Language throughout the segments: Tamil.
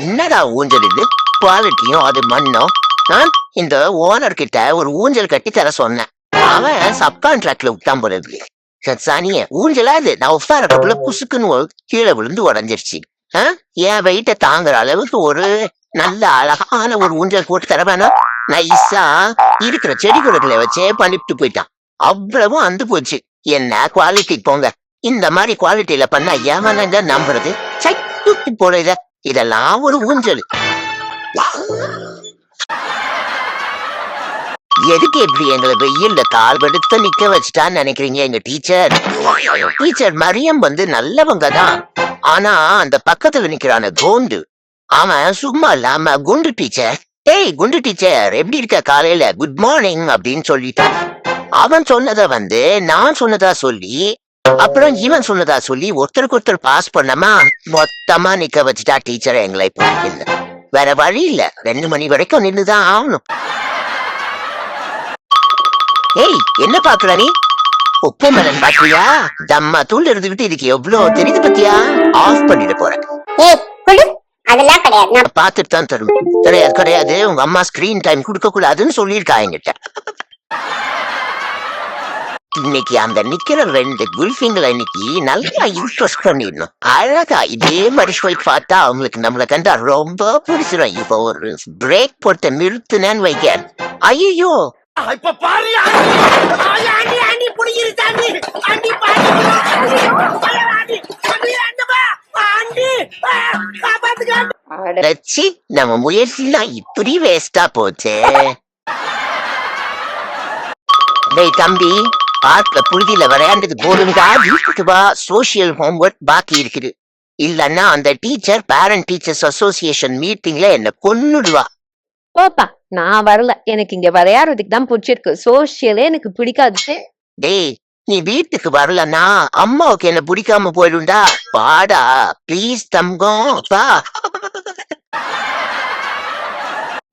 என்னடா ஊஞ்சல் இது? குவாலிட்டியும் அது மண்ணும். இந்த ஓனர் கிட்ட ஒரு ஊஞ்சல் கட்டி தர சொன்னேன். அவன் சப்கான்ட்ராக்ட்ல விட்டான் போல இருக்கு. சனிய ஊஞ்சலா இது? நான் உட்காரக்குள்ள புசுக்குன்னு கீழே விழுந்து உடஞ்சிருச்சு. என் வெயிட்ட தாங்குற அளவுக்கு ஒரு நல்ல அழகான ஒரு ஊஞ்சல் போட்டு தர வேணாம். நைஸா இருக்கிற செடி கொடிகளை வச்சே பண்ணிட்டு போயிட்டான். அவ்வளவும் அந்து போச்சு. என்ன குவாலிட்டி போங்க. இந்த மாதிரி குவாலிட்டியில பண்ணா ஏமாங்க நம்புறது? போல இதெல்லாம் ஒரு ஊஞ்சல். எதுக்கு எப்படி எங்களை வெயில்ல கால் படுத்த நிக்க வச்சுட்டான்னு நினைக்கிறீங்க? எங்க டீச்சர் மரியம் வந்து நல்லவங்க தான். ஆனா அந்த பக்கத்துல நிக்கிறான கோண்டு, அவன் சும்மா இல்லாம குண்டு டீச்சர், ஏய் குண்டு டீச்சர் எப்படி இருக்க, காலையில குட் மார்னிங் அப்படின்னு சொல்லிட்டான். அவன் சொன்னதை வந்து நான் சொன்னதா சொல்லி, அப்புறம் இவன் சொன்னதா சொல்லி ஒருத்தருக்கு ஒருத்தர் பாஸ் பண்ணாம மொத்தமா நிக்க வச்சுட்டா டீச்சர் எங்களை. வேற வழி இல்ல, 2 மணி வரைக்கும் நின்றுதான் ஆகணும். ஏய் என்ன பாக்குற நீ? உப்பு மேலன் பாக்குறியா? தம்மா தூள் இருந்துகிட்டு இதுக்கு எவ்வளவு தெரியுது பத்தியா? ஆஃப் பண்ணிட்டு போறேன். அதெல்லாம் கிடையாது, பாத்துட்டு தான் தரும். கிடையாது உங்க அம்மா ஸ்கிரீன் டைம் கொடுக்க கூடாதுன்னு சொல்லியிருக்கா என்கிட்ட. இன்னைக்கு அந்த நிக்கிற 2 குல்ஃபிங்களை இன்னைக்கு நல்லா இன்ட்ரெஸ்ட் பண்ணிடணும். அழகா இதே மாதிரி போய் பார்த்தா அவங்களுக்கு நம்மளை கண்டா ரொம்ப பிடிச்சிடும். இப்போ ஒரு பிரேக் போட்டு நிறுத்தினேன்னு வைக்க, ஐயோ இப்ப பாரு நம்ம முயற்சிலாம் இப்படி வேஸ்டா போச்சே. தம்பி பார்க்ல புழுதியில விளையாண்டது போதுங்கா, வீட்டுக்கு வா, சோசியல் ஹோம்ஒர்க் பாக்கி இருக்குது. இல்லன்னா அந்த டீச்சர் பேரண்ட் டீச்சர்ஸ் அசோசியேஷன் மீட்டிங்ல என்ன கொன்னுடுவா. ஓப்பா நான் வரல, எனக்கு இங்க விளையாடுறதுக்கு தான் பிடிச்சிருக்கு, சோசியலே எனக்கு பிடிக்காது. டேய் நீ வீட்டுக்கு வரலன்னா அம்மாவுக்கு என்ன பிடிக்காம போயிடும்டா. பாடா ப்ளீஸ் தங்கம் பா.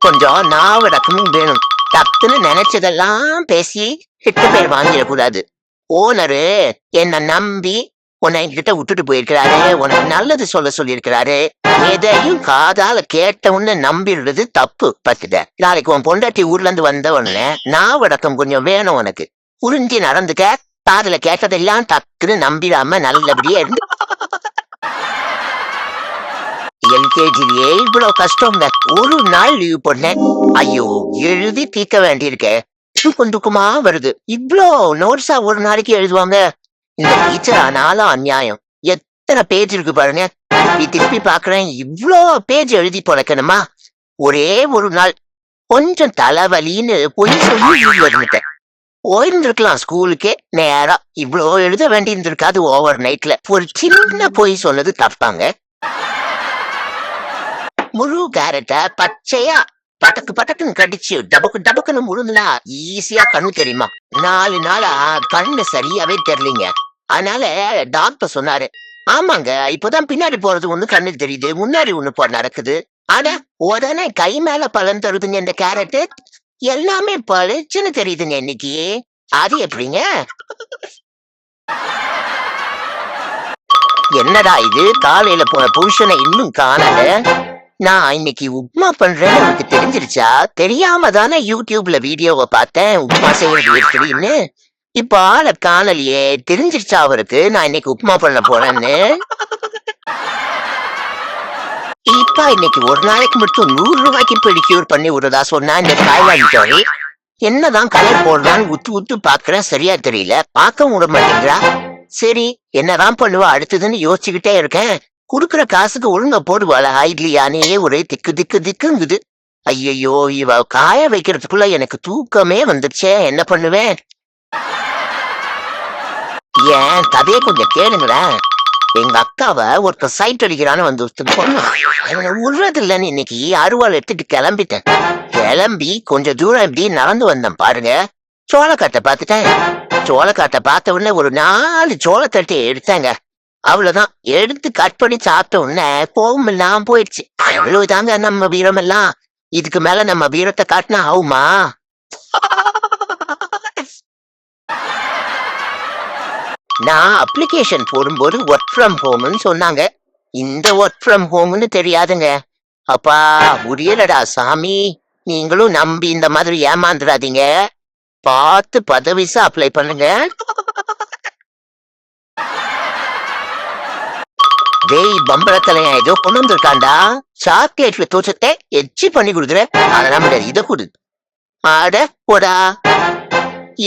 கொஞ்சம் நாவடக்கமும் வேணும். டக்குன்னு நினைச்சதெல்லாம் பேசி கிட்ட பேர் வாங்கிடக்கூடாது. ஓனரு என்ன நம்பி உன்னை என்கிட்ட விட்டுட்டு போயிருக்கிறாரு, உனக்கு நல்லது சொல்ல சொல்லியிருக்கிறாரு. எதையும் காதால கேட்ட உடனே நம்பிடுறது தப்பு. பத்துட நாளைக்கு உன் பொண்டாட்டி ஊர்ல இருந்து வந்த உடனே நாவடக்கம் கொஞ்சம் வேணும் உனக்கு. புரிஞ்சு நடந்துக்க. காதுல கேட்டதெல்லாம் டக்குன்னு நம்பிடாம நல்லபடியா இருந்து. எல்கேஜிலேயே இவ்வளவு கஷ்டங்க. ஒரு நாள் லீவ் பண்ணேன், ஐயோ எழுதி தீர்க்க வேண்டியிருக்க. துக்குமா வருது. இவ்வளோ நோட்ஸா ஒரு நாளைக்கு எழுதுவாங்க இந்த டீச்சர். ஆனாலும் அநியாயம். எத்தனை பேஜ் இருக்கு பாருங்க. திருப்பி பாக்குறேன், இவ்வளோ பேஜ் எழுதி பொழைக்கணுமா? ஒரே ஒரு நாள் கொஞ்சம் தலைவலின்னு பொய் சொல்லி வந்துட்டேன். போயிருந்திருக்கலாம் ஸ்கூலுக்கே நேரா. இவ்வளோ எழுத வேண்டி இருந்திருக்காது. ஓவர் நைட்ல ஒரு சின்ன பொய் சொன்னது தப்பாங்க. முழு கேரட்டை பச்சையா பட்டக்கு பட்டக்குன்னு கடிச்சு டபக்கு டபக்குன்னு முழுந்தா ஈஸியா கண்ணு தெரியுமா? 4 நாளா கண்ணு சரியாவே தெரியலீங்க. அதனால டாக்டர் சொன்னாரு, ஆமாங்க இப்பதான் பின்னாடி போறது ஒண்ணு கண்ணுக்கு தெரியுது, முன்னாடி ஒண்ணு நடக்குது. ஆனா உடனே கை மேல பலன் தருதுங்க இந்த கேரட்டு. எல்லாமே பளிச்சுன்னு தெரியுதுங்க இன்னைக்கு. அது எப்படிங்க? என்னடா இது, காலையில போன புருஷனை இன்னும் காணல. நான் இன்னைக்கு உப்மா பண்றேன்னு எனக்கு தெரிஞ்சிருச்சா? தெரியாம தானே யூடியூப்ல வீடியோவை பார்த்தேன் உப்மா செய்யறது எப்படின்னு. இப்ப ஆளை காணலையே, தெரிஞ்சிருச்சா அவருக்கு நான் இன்னைக்கு உப்மா பண்ண போறேன்னு? இப்ப இன்னைக்கு ஒரு நாளைக்கு மட்டும் 100 ரூபாய்க்கு பெடிக்யூர் பண்ணி விடுறதா சொன்னா இந்த காய்வாங்கிட்டோரி. என்னதான் கலர் போடுறான்னு உத்து பாக்குறேன், சரியா தெரியல. பார்க்க விட மாட்டேங்கிறா. சரி என்னதான் பண்ணுவா அடுத்ததுன்னு யோசிச்சுக்கிட்டே இருக்கேன். குடுக்குற காசுக்கு ஒழுங்க போடுவாளா இல்லையானே ஒரே திக்குங்குது. ஐயோ இவ காய வைக்கிறதுக்குள்ள எனக்கு தூக்கமே வந்துருச்சே, என்ன பண்ணுவேன்? ஏன் கதையை கொஞ்சம் கேளுங்களேன். எங்க அக்காவை ஒருத்தர் சைட் அடிக்கிறான்னு வந்து விடுறது இல்லைன்னு இன்னைக்கு அருவாள் எடுத்துட்டு கிளம்பிட்டேன். கிளம்பி கொஞ்சம் தூரம் இப்படி நடந்து வந்தேன் பாருங்க. சோளக்காட்டை பார்த்துட்டேன். சோளக்காட்டை பார்த்த உடனே ஒரு 4 சோளத்தட்டை எடுத்தாங்க. அவ்வளவுதான். எடுத்து கட் பண்ணி சாப்பிட்ட உடனே கோவம் எல்லாம் போயிடுச்சு. அவ்வளவுதாங்க நம்ம வீரம் எல்லாம். இதுக்கு மேல நம்ம வீரத்தை காட்டினா ஆகுமா? நான் அப்ளிகேஷன் போடும்போது ஒர்க் ஃப்ரம் ஹோம்னு சொன்னாங்க. இந்த ஒர்க் ஃப்ரம் ஹோம்னு தெரியாதுங்க. அப்பா முடியலடா சாமி. நீங்களும் நம்பி இந்த மாதிரி ஏமாந்துடாதீங்க. பார்த்து பதவிசா அப்ளை பண்ணுங்க. டேய் பம்பரத்தலையா ஏதோ கொண்டு வந்திருக்காண்டா. சாக்லேட்ல தோச்சத்தை எச்சி பண்ணி கொடுக்குற. அதெல்லாம் முடியாது, இதை கொடு. ஆட போடா.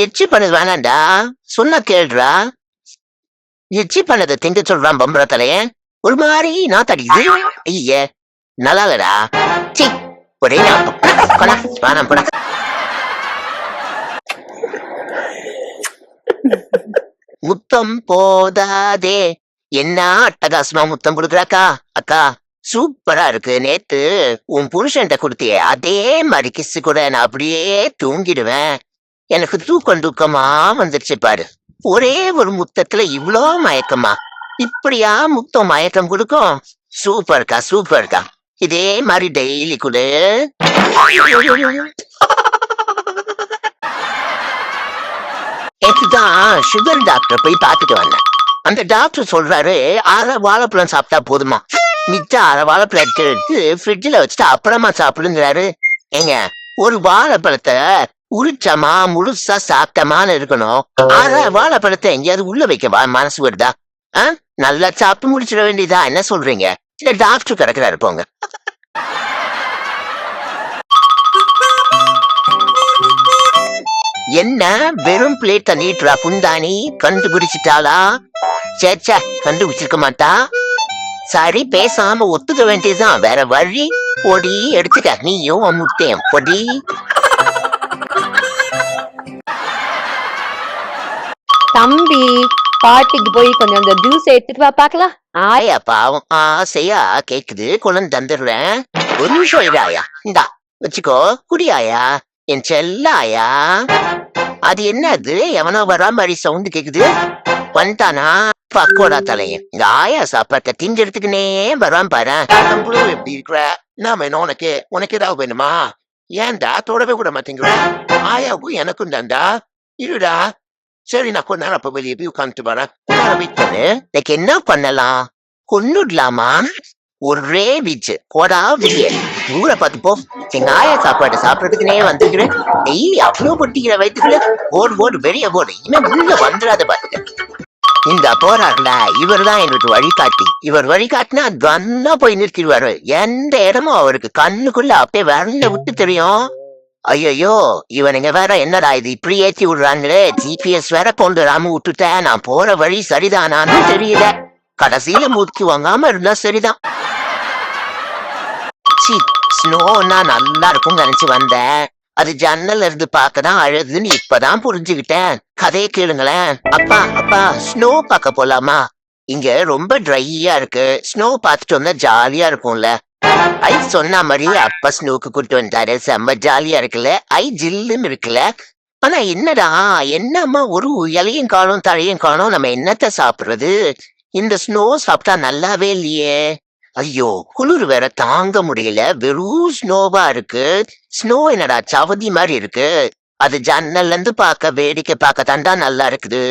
எச்சி பண்ணது வேணாண்டா, சொன்னா கேள்றா. எச்சி பண்ணதை திங்க சொல்றான் பம்பரத்தலைய. ஒரு மாதிரி நான் தடிக்குது. ஐய நல்லா இல்லடா. சி ஒரே வேணாம் போடா. முத்தம் போதாதே. என்ன அட்டகாசமா முத்தம் கொடுக்குறாக்கா. அக்கா சூப்பரா இருக்கு. நேத்து உன் புருஷன்ட்ட கொடுத்தியே அதே மாதிரி கிசு கூட நான் அப்படியே தூங்கிடுவேன். எனக்கு தூக்கமா வந்துருச்சு பாரு. ஒரே ஒரு முத்தத்துல இவ்வளோ மயக்கமா. இப்படியா முத்தம் மயக்கம் கொடுக்கும்? சூப்பர்க்கா சூப்பர்க்கா. இதே மாதிரி டெய்லி கொடு. நேற்றுதான் சுகர் டாக்டர் போய் பார்த்துட்டு வந்தேன். அந்த டாக்டர் சொல்றாரு 1/2 வாழைப்பழம் சாப்பிட்டா போதுமா, மிச்சம் 1/2 வாழைப்பழம் எடுத்து ஃப்ரிட்ஜில் வச்சுட்டு அப்புறமா சாப்பிடுங்கிறாரு. ஏங்க ஒரு வாழைப்பழத்தை உரிச்சமா முழுசா சாப்பிட்டமான்னு இருக்கணும். 1/2 வாழைப்பழத்தை எங்கேயாவது உள்ள வைக்க மனசு வருதா? நல்லா சாப்பிட்டு முடிச்சிட வேண்டியதா? என்ன சொல்றீங்க? இல்ல டாக்டர் கிடக்குறாரு போங்க. என்ன வெறும் பிளேட்ட நீட்டுறா புந்தானி. கண்டுபிடிச்சிட்டாளா? சேச்சா கண்டுபிடிச்சிருக்க மாட்டா. சரி பேசாம ஒத்துக்க வேண்டியதுதான், வேற வழி. பொடி எடுத்துக்க நீயும் முட்டையும். பொடி தம்பி பாட்டிக்கு போய் கொஞ்சம் அந்த ஜூஸ் எடுத்துட்டு வா பாக்கலாம். ஆயா பாவம் ஆசையா கேக்குது, குழந்தை தந்துடுறேன். ஒரு நிமிஷம் இதாயா, இந்தா வச்சுக்கோ குடியாயா என் செல்லாயா. அது என்னது எவனோ வரா மாதிரி சவுண்டு கேக்குது. வந்துட்டானா பக்கோடா தலைய. இந்த ஆயா சாப்பாட்ட திஞ்செடுத்துக்குனே வரான் பாரு. எப்படி இருக்கிற? நான் வேணும் உனக்கு? உனக்கு ஏதாவது வேணுமா? ஏன்டா தொடவே கூட மாட்டேங்கிற? ஆயாவுக்கும் எனக்கும் தான்டா. இருடா. சரி நான் கொஞ்ச நேரம் அப்ப வெளியே போய் உட்காந்துட்டு வரேன். எனக்கு என்ன பண்ணலாம்? கொன்னுடலாமா? ஒரே வீச்சு போடா வெளியே. ஊரை பார்த்து போ. எங்க ஆயா சாப்பாடு சாப்பிடறதுக்குனே வந்துக்கிறேன். டெய்லி அவ்வளவு பொட்டிக்கிற வயிற்றுக்குள்ள ஓடு வெளியே போடு. இன்னும் உள்ள வந்துடாத பாத்துக்க. இந்த போறாருல இவர் தான் எனக்கு வழிகாட்டி. இவர் வழிகாட்டினா கன்னா போய் நிறுத்திடுவாரு. எந்த இடமும் அவருக்கு கண்ணுக்குள்ள அப்படியே விரல விட்டு தெரியும். ஐயோ இவனுங்க வேற என்னடா இது இப்படி ஏற்றி விடுறாங்களே. ஜிபிஎஸ் வேற கொண்டு வராம விட்டுட்டேன். நான் போற வழி சரிதானான்னு தெரியல. கடைசியில மூச்சு வாங்காம இருந்தா சரிதான். சி ஸ்னோன்னா நல்லா இருக்கும் நினைச்சு வந்தேன். அது ஜன்னல்ல இருந்து பார்க்கதான் அழகுன்னு இப்பதான் புரிஞ்சுக்கிட்டேன். கதையை கேளுங்களேன். அப்பா அப்பா ஸ்னோ பார்க்க போலாமா? இங்க ரொம்ப ட்ரையா இருக்கு. ஸ்னோ பார்த்துட்டு வந்தா ஜாலியா இருக்கும்ல. ஐ சொன்ன மாதிரி அப்பா ஸ்னோக்கு கூட்டு வந்தாரு. செம்ம ஜாலியா இருக்குல்ல. ஐ ஜில்லுன்னு இருக்குல்ல. ஆனா என்னடா என்னம்மா ஒரு இலையும் காணும் தழையும் காணும். நம்ம என்னத்த சாப்பிடுறது? இந்த ஸ்னோ சாப்பிட்டா நல்லாவே இல்லையே. ஐயோ குளிர் வேற தாங்க முடியல. வெறும் ஸ்னோவா இருக்கு. ஸ்னோ என்னடா சவதி மாதிரி இருக்கு. அது ஜன்னல்ல இருந்து பார்க்க வேடிக்கை பார்க்க தாண்டா நல்லா இருக்குது.